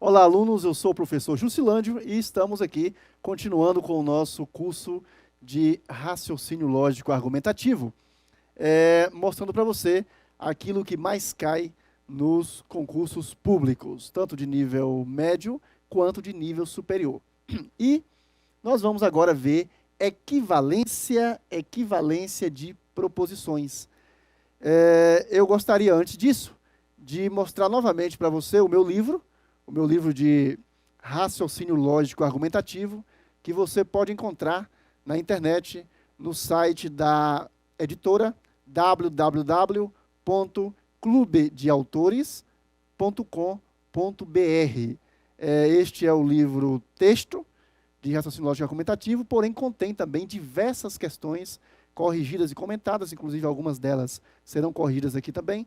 Olá, alunos, eu sou o professor Jusilândio e estamos aqui continuando com o nosso curso de raciocínio lógico argumentativo, mostrando para você aquilo que mais cai nos concursos públicos, tanto de nível médio quanto de nível superior. E nós vamos agora ver equivalência de proposições. Eu gostaria, antes disso, de mostrar novamente para você o meu livro de raciocínio lógico argumentativo, que você pode encontrar na internet, no site da editora www.clubedeautores.com.br. Este é o livro texto de raciocínio lógico argumentativo, porém contém também diversas questões corrigidas e comentadas, inclusive algumas delas serão corrigidas aqui também.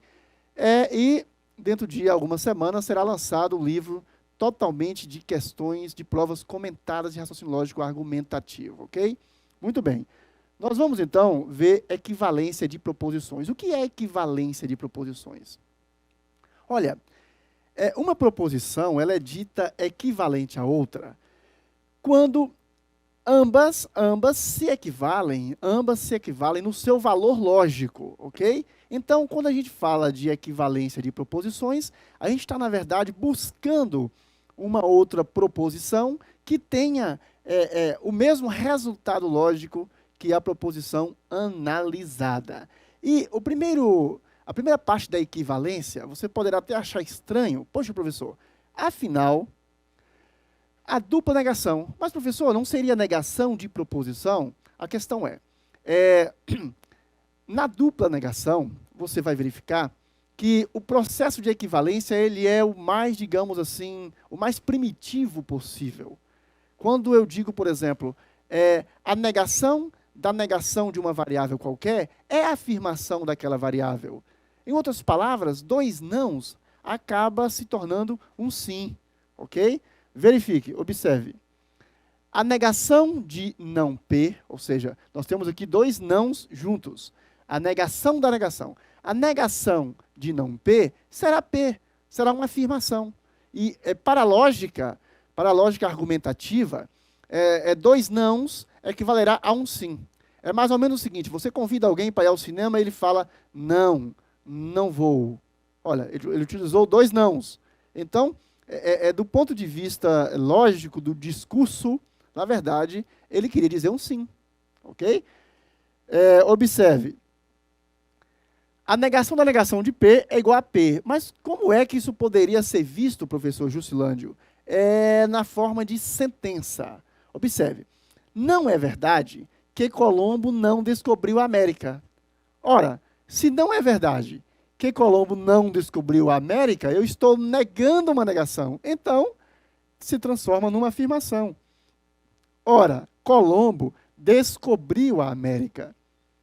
E dentro de algumas semanas será lançado o livro totalmente de questões de provas comentadas de raciocínio lógico argumentativo, ok? Muito bem. Nós vamos então ver equivalência de proposições. O que é equivalência de proposições? Olha, uma proposição ela é dita equivalente à outra quando ambas se equivalem no seu valor lógico, ok? Então, quando a gente fala de equivalência de proposições, a gente está, na verdade, buscando uma outra proposição que tenha o mesmo resultado lógico que a proposição analisada. E a primeira parte da equivalência, você poderá até achar estranho. Poxa, professor, afinal, a dupla negação. Mas, professor, não seria negação de proposição? A questão na dupla negação, você vai verificar que o processo de equivalência ele é o mais, digamos assim, o mais primitivo possível. Quando eu digo, por exemplo, a negação da negação de uma variável qualquer é a afirmação daquela variável. Em outras palavras, dois nãos acaba se tornando um sim, ok? Verifique, observe. A negação de não P, ou seja, nós temos aqui dois nãos juntos. A negação da negação. A negação de não P será P, será uma afirmação. E para a lógica argumentativa, dois nãos equivalerá a um sim. É mais ou menos o seguinte, você convida alguém para ir ao cinema e ele fala, não, não vou. Olha, ele utilizou dois nãos. Então, do ponto de vista lógico do discurso, na verdade, ele queria dizer um sim, ok? Observe, a negação da negação de P é igual a P, mas como é que isso poderia ser visto, professor Jusilândio? Na forma de sentença. Observe, não é verdade que Colombo não descobriu a América. Ora, se não é verdade que Colombo não descobriu a América, eu estou negando uma negação. Então, se transforma numa afirmação. Ora, Colombo descobriu a América.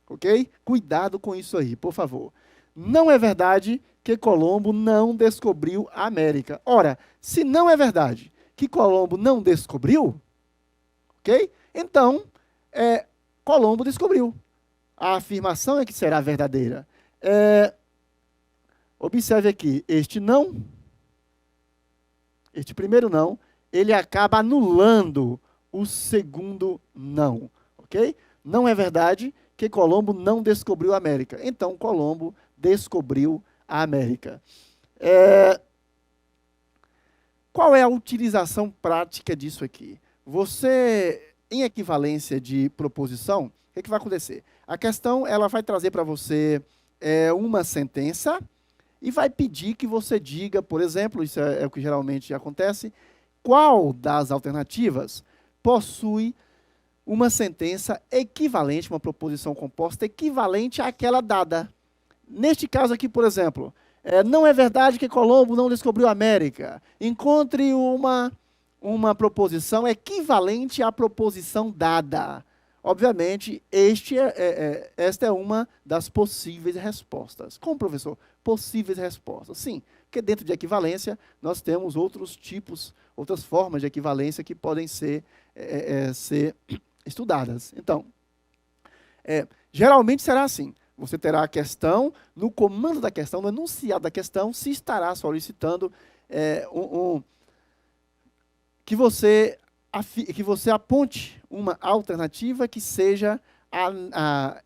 Ok? Cuidado com isso aí, por favor. Não é verdade que Colombo não descobriu a América. Ora, se não é verdade que Colombo não descobriu, ok? Então, Colombo descobriu. A afirmação é que será verdadeira. Observe aqui, este primeiro não, ele acaba anulando o segundo não, ok? Não é verdade que Colombo não descobriu a América. Então, Colombo descobriu a América. Qual é a utilização prática disso aqui? Você, em equivalência de proposição, o que vai acontecer? A questão ela vai trazer para você uma sentença e vai pedir que você diga, por exemplo, isso é o que geralmente acontece, qual das alternativas possui uma sentença equivalente, uma proposição composta equivalente àquela dada. Neste caso aqui, por exemplo, não é verdade que Colombo não descobriu a América. Encontre uma proposição equivalente à proposição dada. Obviamente, esta é uma das possíveis respostas. Como, professor? Possíveis respostas. Sim, porque dentro de equivalência, nós temos outros tipos, outras formas de equivalência que podem ser estudadas. Então, geralmente será assim. Você terá a questão, no comando da questão, no enunciado da questão, se estará solicitando que você aponte uma alternativa que seja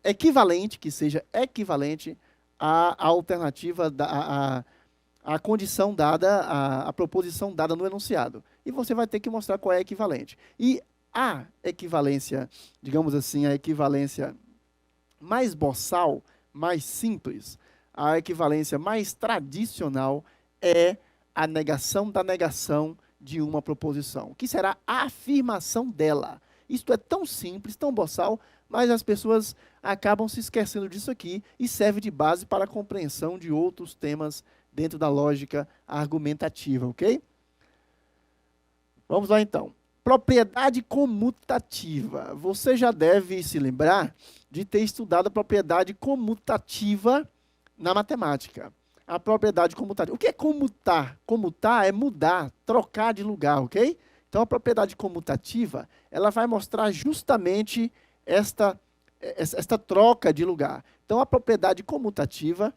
equivalente, à alternativa, à condição dada, à proposição dada no enunciado. E você vai ter que mostrar qual é a equivalente. E a equivalência, digamos assim, a equivalência mais boçal, mais simples, a equivalência mais tradicional é a negação da negação de uma proposição, que será a afirmação dela. Isto é tão simples, tão boçal, mas as pessoas acabam se esquecendo disso aqui e serve de base para a compreensão de outros temas dentro da lógica argumentativa, ok? Vamos lá então. Propriedade comutativa. Você já deve se lembrar de ter estudado a propriedade comutativa na matemática. A propriedade comutativa. O que é comutar? Comutar é mudar, trocar de lugar, ok? Então, a propriedade comutativa, ela vai mostrar justamente esta troca de lugar. Então, a propriedade comutativa,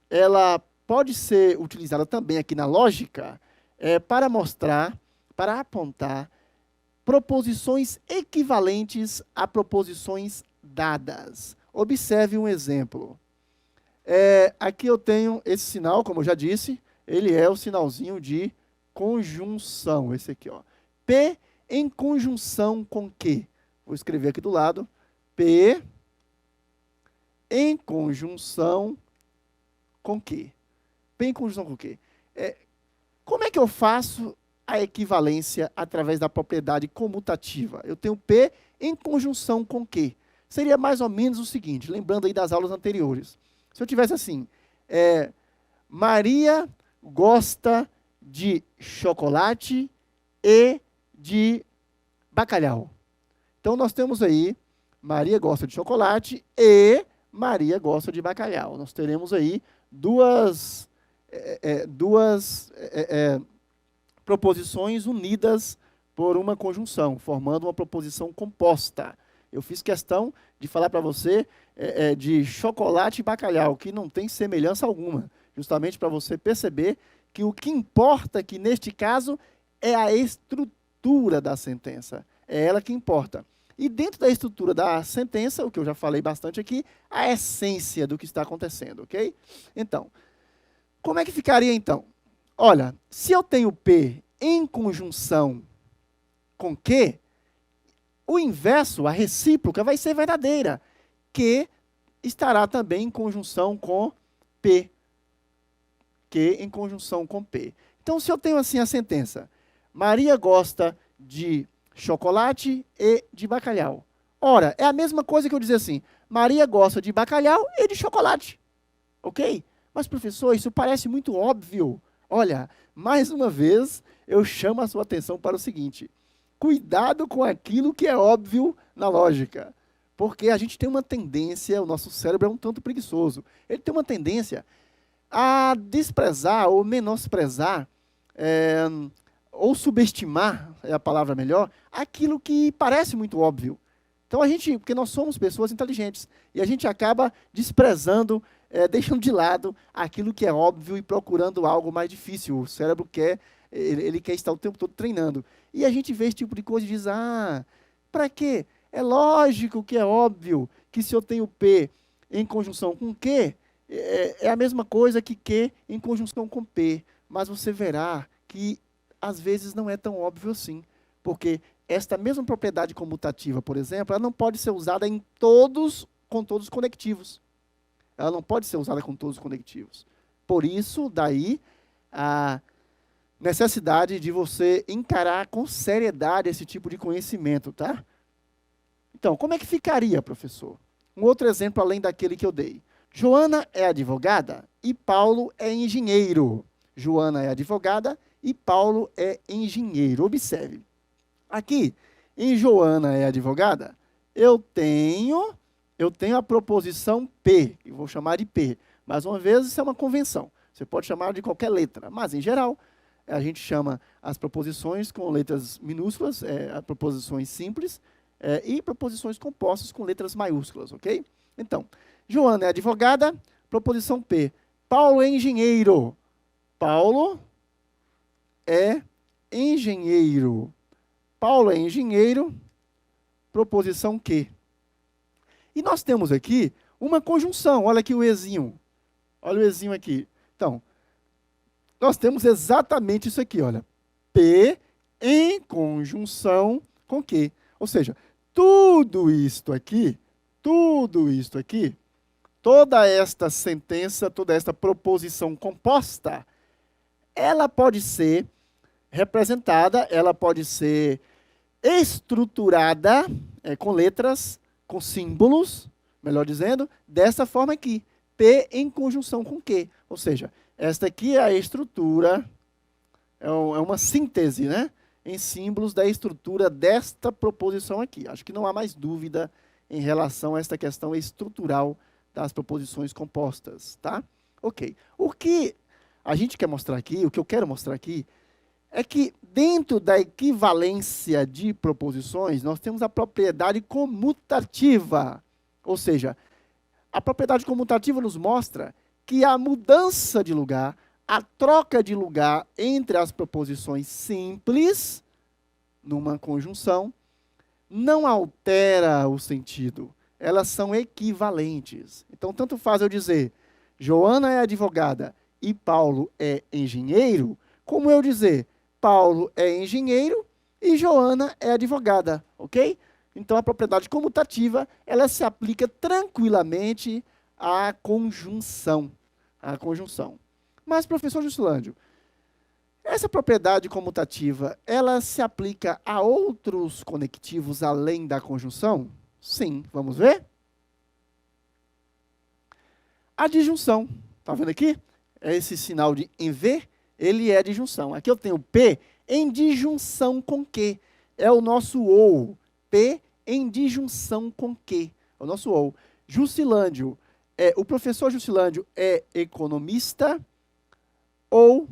ela pode ser utilizada também aqui na lógica para mostrar, para apontar proposições equivalentes a proposições dadas. Observe um exemplo. Aqui eu tenho esse sinal, como eu já disse, ele é o sinalzinho de conjunção, esse aqui, ó. P em conjunção com Q. Vou escrever aqui do lado. P em conjunção com Q. P em conjunção com Q. Como é que eu faço a equivalência através da propriedade comutativa? Eu tenho P em conjunção com Q. Seria mais ou menos o seguinte, lembrando aí das aulas anteriores. Se eu tivesse assim, Maria gosta de chocolate e de bacalhau. Então, nós temos aí, Maria gosta de chocolate e Maria gosta de bacalhau. Nós teremos aí duas proposições unidas por uma conjunção, formando uma proposição composta. Eu fiz questão de falar para você de chocolate e bacalhau, que não tem semelhança alguma, justamente para você perceber que o que importa aqui, neste caso, é a estrutura da sentença. É ela que importa. E dentro da estrutura da sentença, o que eu já falei bastante aqui, a essência do que está acontecendo, ok? Então, como é que ficaria então? Olha, se eu tenho P em conjunção com Q, o inverso, a recíproca, vai ser verdadeira. Q estará também em conjunção com P. Q em conjunção com P. Então, se eu tenho assim a sentença, Maria gosta de chocolate e de bacalhau. Ora, é a mesma coisa que eu dizer assim, Maria gosta de bacalhau e de chocolate. Ok? Mas, professor, isso parece muito óbvio. Olha, mais uma vez, eu chamo a sua atenção para o seguinte. Cuidado com aquilo que é óbvio na lógica. Porque a gente tem uma tendência, o nosso cérebro é um tanto preguiçoso. Ele tem uma tendência a desprezar ou menosprezar, ou subestimar, é a palavra melhor, aquilo que parece muito óbvio. Então, porque nós somos pessoas inteligentes, e a gente acaba desprezando, deixando de lado aquilo que é óbvio e procurando algo mais difícil. O cérebro ele quer estar o tempo todo treinando. E a gente vê esse tipo de coisa e diz, para quê? É lógico que é óbvio que se eu tenho P em conjunção com Q, é a mesma coisa que Q em conjunção com P. Mas você verá que, às vezes, não é tão óbvio assim. Porque esta mesma propriedade comutativa, por exemplo, ela não pode ser usada com todos os conectivos. Ela não pode ser usada com todos os conectivos. Por isso, daí, a necessidade de você encarar com seriedade esse tipo de conhecimento, tá? Então, como é que ficaria, professor? Um outro exemplo além daquele que eu dei. Joana é advogada e Paulo é engenheiro. Joana é advogada e Paulo é engenheiro. Observe. Aqui, em Joana é advogada, eu tenho a proposição P, que eu vou chamar de P. Mais uma vez, isso é uma convenção. Você pode chamar de qualquer letra, mas, em geral, a gente chama as proposições com letras minúsculas, proposições simples, e proposições compostas com letras maiúsculas, ok? Então, Joana é advogada, proposição P. Paulo é engenheiro. Paulo é engenheiro. Paulo é engenheiro, proposição que. E nós temos aqui uma conjunção. Olha aqui o ezinho. Olha o ezinho aqui. Então, nós temos exatamente isso aqui, olha. P em conjunção com que. Ou seja, tudo isto aqui, toda esta sentença, toda esta proposição composta, ela pode ser representada, ela pode ser estruturada com letras, com símbolos, melhor dizendo, dessa forma aqui. P em conjunção com que. Ou seja, esta aqui é a estrutura, é uma síntese, né? Em símbolos da estrutura desta proposição aqui. Acho que não há mais dúvida em relação a esta questão estrutural das proposições compostas, tá? Ok. O que a gente quer mostrar aqui, o que eu quero mostrar aqui, é que dentro da equivalência de proposições, nós temos a propriedade comutativa. Ou seja, a propriedade comutativa nos mostra que a mudança de lugar, a troca de lugar entre as proposições simples, numa conjunção, não altera o sentido. Elas são equivalentes. Então, tanto faz eu dizer, Joana é advogada e Paulo é engenheiro, como eu dizer, Paulo é engenheiro e Joana é advogada, ok? Então, a propriedade comutativa, ela se aplica tranquilamente à conjunção. Mas, professor Juscelândio, essa propriedade comutativa, ela se aplica a outros conectivos além da conjunção? Sim, vamos ver? A disjunção, tá vendo aqui? Esse sinal de em V, ele é disjunção. Aqui eu tenho P em disjunção com que. É o nosso ou. P em disjunção com que. É o nosso ou. Juscelândio, o professor Juscelândio é economista ou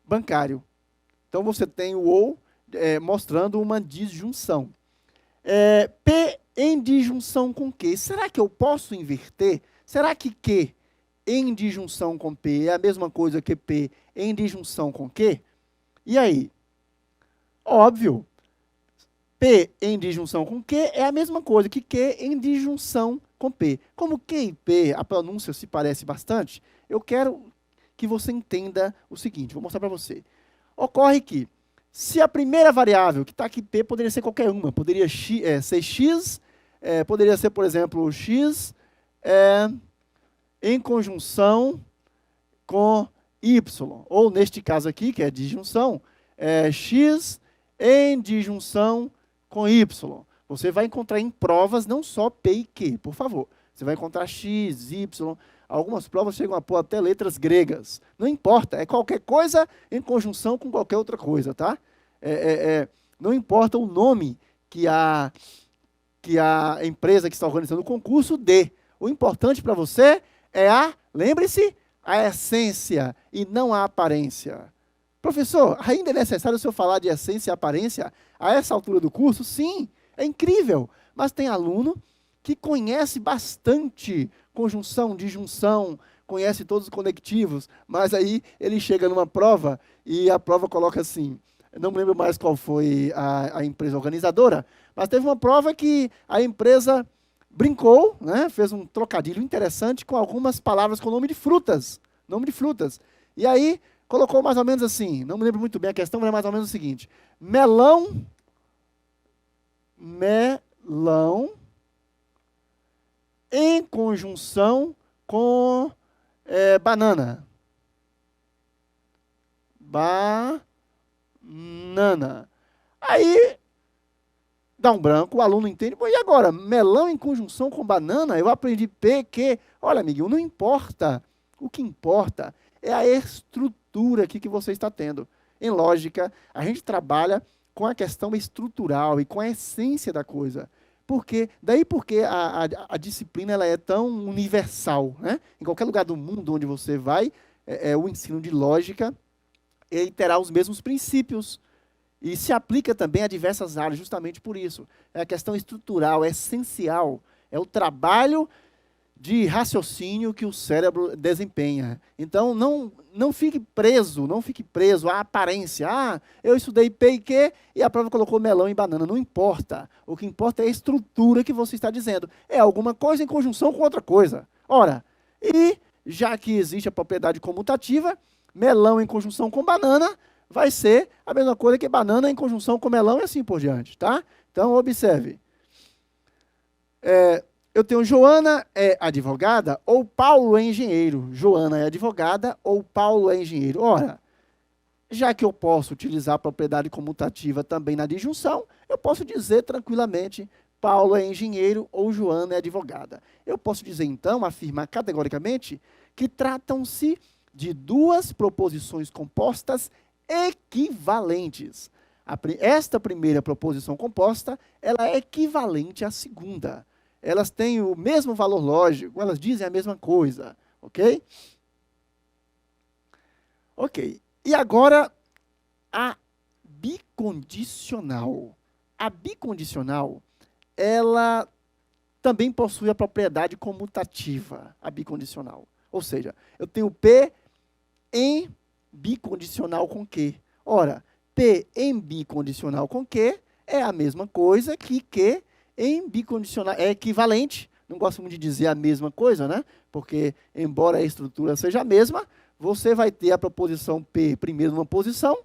bancário. Então, você tem o ou mostrando uma disjunção. P em disjunção com que? Será que eu posso inverter? Será que em disjunção com P é a mesma coisa que P em disjunção com que? E aí? Óbvio. P em disjunção com que é a mesma coisa que em disjunção com P. Como Q e P, a pronúncia se parece bastante, eu quero que você entenda o seguinte, vou mostrar para você. Ocorre que, se a primeira variável, que está aqui P, poderia ser qualquer uma, poderia ser X, poderia ser, por exemplo, X em conjunção com Y, ou neste caso aqui, que é disjunção, X em disjunção com Y. Você vai encontrar em provas não só P e Q, por favor. Você vai encontrar X, Y, algumas provas chegam a pôr até letras gregas. Não importa, é qualquer coisa em conjunção com qualquer outra coisa, tá? Não importa o nome que a empresa que está organizando o concurso dê. O importante para você é lembre-se, a essência e não a aparência. Professor, ainda é necessário o senhor falar de essência e aparência a essa altura do curso? Sim, é incrível. Mas tem aluno que conhece bastante conjunção, disjunção, conhece todos os conectivos, mas aí ele chega numa prova e a prova coloca assim, não me lembro mais qual foi a empresa organizadora, mas teve uma prova que a empresa brincou, né, fez um trocadilho interessante com algumas palavras com nome de frutas. E aí colocou mais ou menos assim, não me lembro muito bem a questão, mas é mais ou menos o seguinte, melão em conjunção com banana. Aí dá um branco, o aluno entende. E agora? Melão em conjunção com banana? Eu aprendi P, Q. Olha, amiguinho, não importa. O que importa é a estrutura aqui que você está tendo. Em lógica, a gente trabalha com a questão estrutural e com a essência da coisa. Daí porque a disciplina ela é tão universal, né? Em qualquer lugar do mundo onde você vai, o ensino de lógica, ele terá os mesmos princípios. E se aplica também a diversas áreas, justamente por isso. É a questão estrutural, é essencial. É o trabalho de raciocínio que o cérebro desempenha. Então, não fique preso à aparência. Ah, eu estudei P e Q e a prova colocou melão e banana. Não importa. O que importa é a estrutura que você está dizendo. É alguma coisa em conjunção com outra coisa. Ora, e já que existe a propriedade comutativa, melão em conjunção com banana vai ser a mesma coisa que banana em conjunção com melão e assim por diante, tá? Então, observe. Eu tenho Joana é advogada ou Paulo é engenheiro. Joana é advogada ou Paulo é engenheiro. Ora, já que eu posso utilizar a propriedade comutativa também na disjunção, eu posso dizer tranquilamente Paulo é engenheiro ou Joana é advogada. Eu posso dizer, então, afirmar categoricamente que tratam-se de duas proposições compostas equivalentes. Esta primeira proposição composta, ela é equivalente à segunda. Elas têm o mesmo valor lógico, elas dizem a mesma coisa, ok? Ok. E agora, a bicondicional. A bicondicional, ela também possui a propriedade comutativa, a bicondicional. Ou seja, eu tenho P em bicondicional com Q. Ora, P em bicondicional com Q é a mesma coisa que Q em bicondicional. É equivalente, não gosto muito de dizer a mesma coisa, né? Porque, embora a estrutura seja a mesma, você vai ter a proposição P primeiro numa posição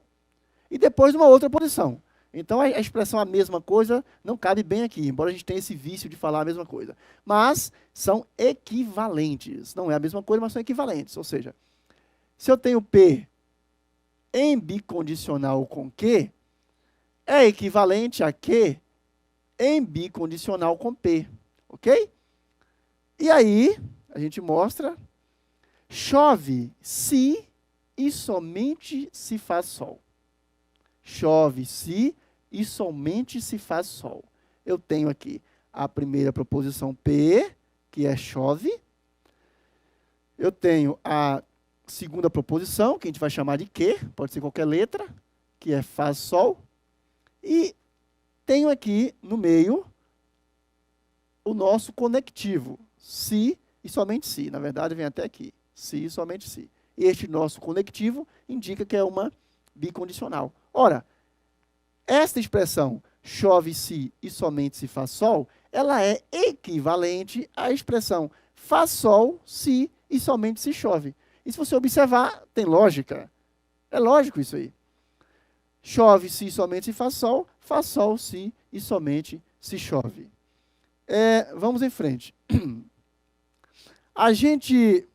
e depois numa outra posição. Então, a expressão a mesma coisa não cabe bem aqui, embora a gente tenha esse vício de falar a mesma coisa. Mas são equivalentes. Não é a mesma coisa, mas são equivalentes. Ou seja, se eu tenho P em bicondicional com Q, é equivalente a Q em bicondicional com P. Ok? E aí, a gente mostra, chove se e somente se faz sol. Chove se e somente se faz sol. Eu tenho aqui a primeira proposição P, que é chove. Eu tenho a segunda proposição, que a gente vai chamar de Q, pode ser qualquer letra, que é faz sol. E tenho aqui no meio o nosso conectivo, se e somente se. Na verdade, vem até aqui, se e somente se. Este nosso conectivo indica que é uma bicondicional. Ora, esta expressão chove se e somente se faz sol, ela é equivalente à expressão faz sol se e somente se chove. E se você observar, tem lógica. É lógico isso aí. Chove se e somente se faz sol se e somente se chove. Vamos em frente. A gente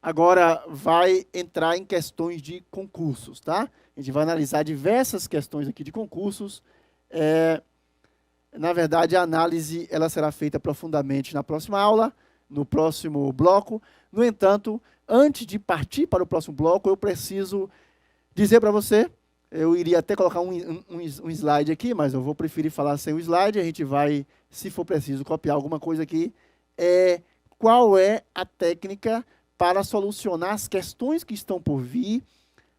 agora vai entrar em questões de concursos, tá? A gente vai analisar diversas questões aqui de concursos. Na verdade, a análise ela será feita profundamente na próxima aula, no próximo bloco. No entanto, antes de partir para o próximo bloco, eu preciso dizer para você, eu iria até colocar um slide aqui, mas eu vou preferir falar sem o slide, a gente vai, se for preciso, copiar alguma coisa aqui. Qual é a técnica para solucionar as questões que estão por vir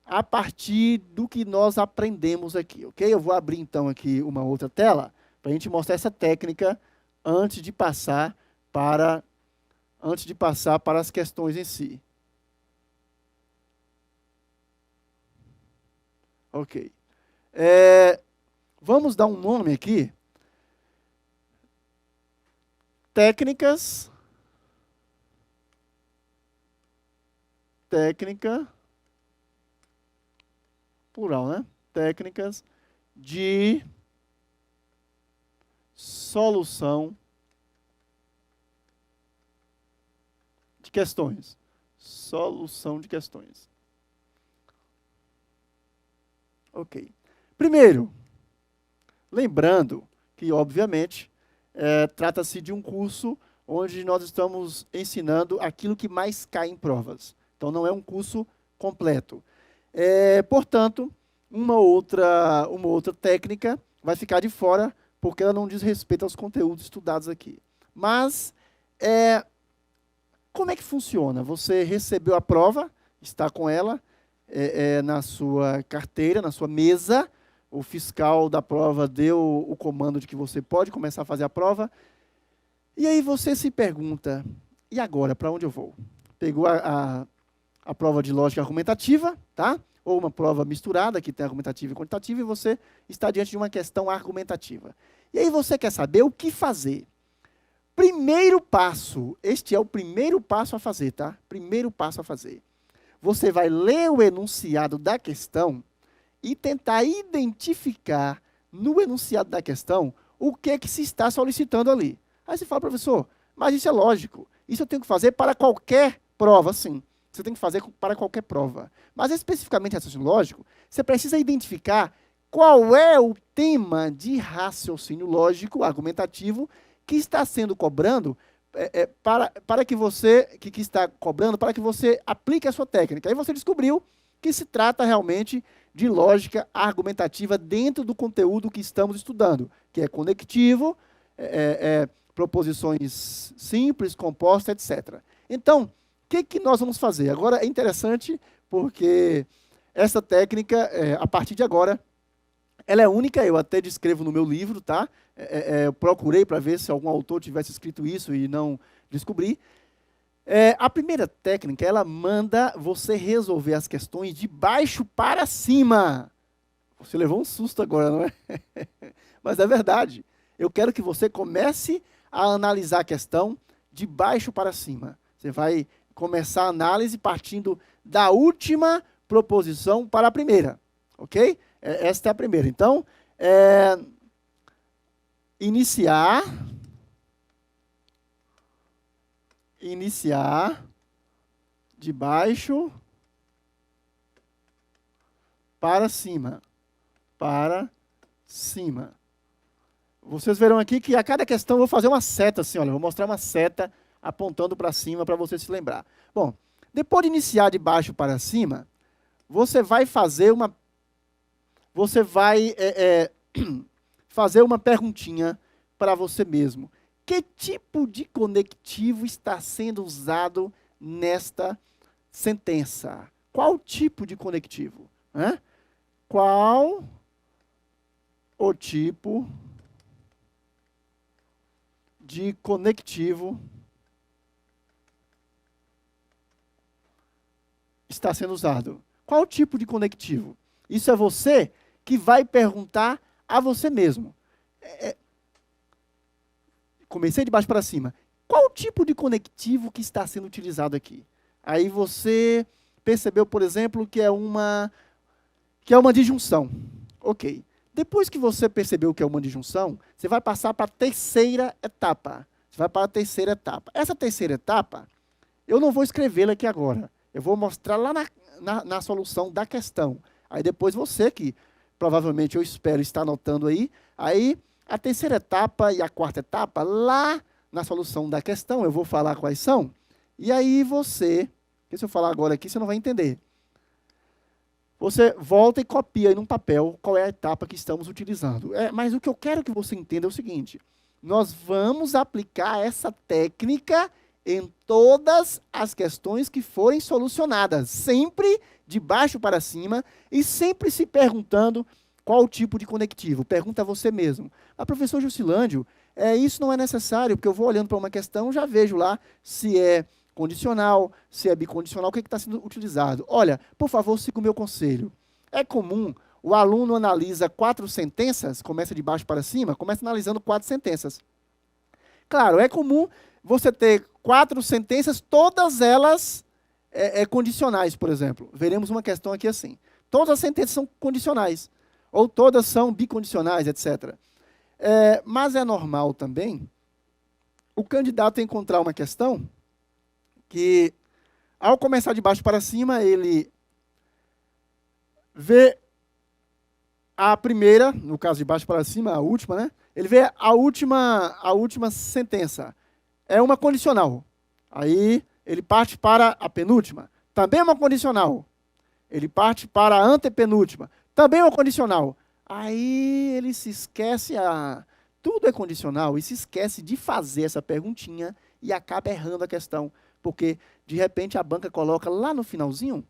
a partir do que nós aprendemos aqui, ok? Eu vou abrir, então, aqui uma outra tela para a gente mostrar essa técnica antes de passar para as questões em si. Ok. Vamos dar um nome aqui. Técnica plural, né? Técnicas de solução de questões. Solução de questões. Ok. Primeiro, lembrando que, obviamente, trata-se de um curso onde nós estamos ensinando aquilo que mais cai em provas. Então, não é um curso completo. Portanto, uma outra técnica vai ficar de fora, porque ela não diz respeito aos conteúdos estudados aqui. Mas, como é que funciona? Você recebeu a prova, está com ela na sua carteira, na sua mesa, o fiscal da prova deu o comando de que você pode começar a fazer a prova, e aí você se pergunta, e agora, para onde eu vou? Pegou a prova de lógica argumentativa, tá? Ou uma prova misturada, que tem argumentativa e quantitativa, e você está diante de uma questão argumentativa. E aí você quer saber o que fazer. Primeiro passo, este é o primeiro passo a fazer, tá? Primeiro passo a fazer. Você vai ler o enunciado da questão e tentar identificar no enunciado da questão o que se está solicitando ali. Aí você fala, professor, mas isso é lógico. Isso eu tenho que fazer para qualquer prova, sim. Você tem que fazer para qualquer prova. Mas especificamente raciocínio lógico, você precisa identificar qual é o tema de raciocínio lógico, argumentativo, que está sendo cobrando para que você, que está cobrando, para que você aplique a sua técnica. Aí você descobriu que se trata realmente de lógica argumentativa dentro do conteúdo que estamos estudando, que é conectivo, proposições simples, compostas, etc. Então, o que nós vamos fazer? Agora é interessante porque essa técnica, a partir de agora, ela é única, eu até descrevo no meu livro, tá? Eu procurei para ver se algum autor tivesse escrito isso e não descobri. A primeira técnica, ela manda você resolver as questões de baixo para cima. Você levou um susto agora, não é? Mas é verdade. Eu quero que você comece a analisar a questão de baixo para cima. Você vai começar a análise partindo da última proposição para a primeira. Ok? Esta é a primeira. Então, iniciar de baixo para cima. Para cima. Vocês verão aqui que a cada questão eu vou fazer uma seta assim, olha, eu vou mostrar uma seta apontando para cima para você se lembrar. Bom, depois de iniciar de baixo para cima, você vai fazer uma fazer uma perguntinha para você mesmo. Que tipo de conectivo está sendo usado nesta sentença? Qual tipo de conectivo? Qual o tipo de conectivo está sendo usado? Qual tipo de conectivo? Isso é você que vai perguntar a você mesmo. Comecei de baixo para cima. Qual tipo de conectivo que está sendo utilizado aqui? Aí você percebeu, por exemplo, que é uma disjunção. Ok. Depois que você percebeu que é uma disjunção, você vai passar para a terceira etapa. Você vai para a terceira etapa. Essa terceira etapa, eu não vou escrevê-la aqui agora. Eu vou mostrar lá na solução da questão. Aí depois você, que provavelmente eu espero estar anotando aí a terceira etapa e a quarta etapa, lá na solução da questão, eu vou falar quais são. E aí você, que se eu falar agora aqui, você não vai entender. Você volta e copia aí num papel qual é a etapa que estamos utilizando. Mas o que eu quero que você entenda é o seguinte: nós vamos aplicar essa técnica em todas as questões que forem solucionadas, sempre de baixo para cima e sempre se perguntando qual o tipo de conectivo. Pergunta a você mesmo. Professor Jusilândio, isso não é necessário, porque eu vou olhando para uma questão, já vejo lá se é condicional, se é bicondicional, o que está sendo utilizado. Olha, por favor, siga o meu conselho. É comum, o aluno analisa 4 sentenças, começa de baixo para cima, começa analisando 4 sentenças. Claro, é comum você ter 4 sentenças, todas elas condicionais, por exemplo. Veremos uma questão aqui assim. Todas as sentenças são condicionais, ou todas são bicondicionais, etc. Mas é normal também o candidato encontrar uma questão que, ao começar de baixo para cima, ele vê a primeira, no caso de baixo para cima, a última, né? Ele vê a última sentença. É uma condicional. Aí ele parte para a penúltima. Também é uma condicional. Ele parte para a antepenúltima. Também é uma condicional. Aí ele se esquece, tudo é condicional, e se esquece de fazer essa perguntinha e acaba errando a questão. Porque, de repente, a banca coloca lá no finalzinho,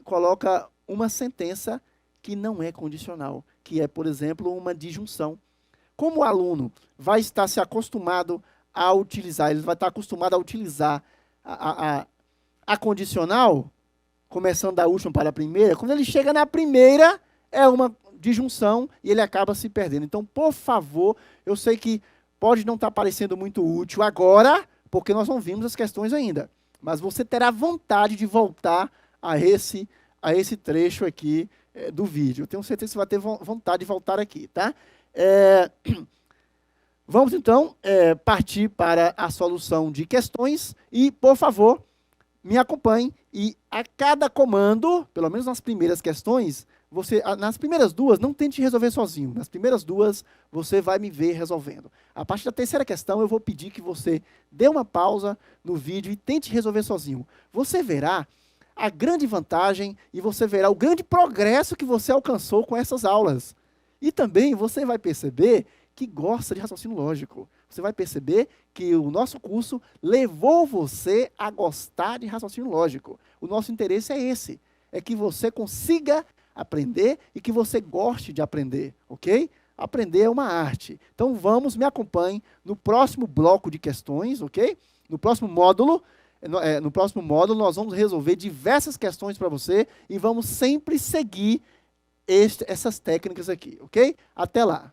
coloca uma sentença que não é condicional, que é, por exemplo, uma disjunção. Como o aluno vai estar se acostumado a utilizar, ele vai estar acostumado a utilizar a condicional, começando da última para a primeira. Quando ele chega na primeira, é uma disjunção e ele acaba se perdendo. Então, por favor, eu sei que pode não estar parecendo muito útil agora, porque nós não vimos as questões ainda, mas você terá vontade de voltar a esse trecho aqui do vídeo. Eu tenho certeza que você vai ter vontade de voltar aqui, tá? Vamos, então, partir para a solução de questões e, por favor, me acompanhe e a cada comando, pelo menos nas primeiras questões, nas primeiras duas, não tente resolver sozinho. Nas primeiras duas, você vai me ver resolvendo. A partir da terceira questão, eu vou pedir que você dê uma pausa no vídeo e tente resolver sozinho. Você verá a grande vantagem e você verá o grande progresso que você alcançou com essas aulas. E também você vai perceber que gosta de raciocínio lógico. Você vai perceber que o nosso curso levou você a gostar de raciocínio lógico. O nosso interesse é esse, é que você consiga aprender e que você goste de aprender, ok? Aprender é uma arte. Então vamos, me acompanhe no próximo bloco de questões, ok? No próximo módulo nós vamos resolver diversas questões para você e vamos sempre seguir essas técnicas aqui, ok? Até lá!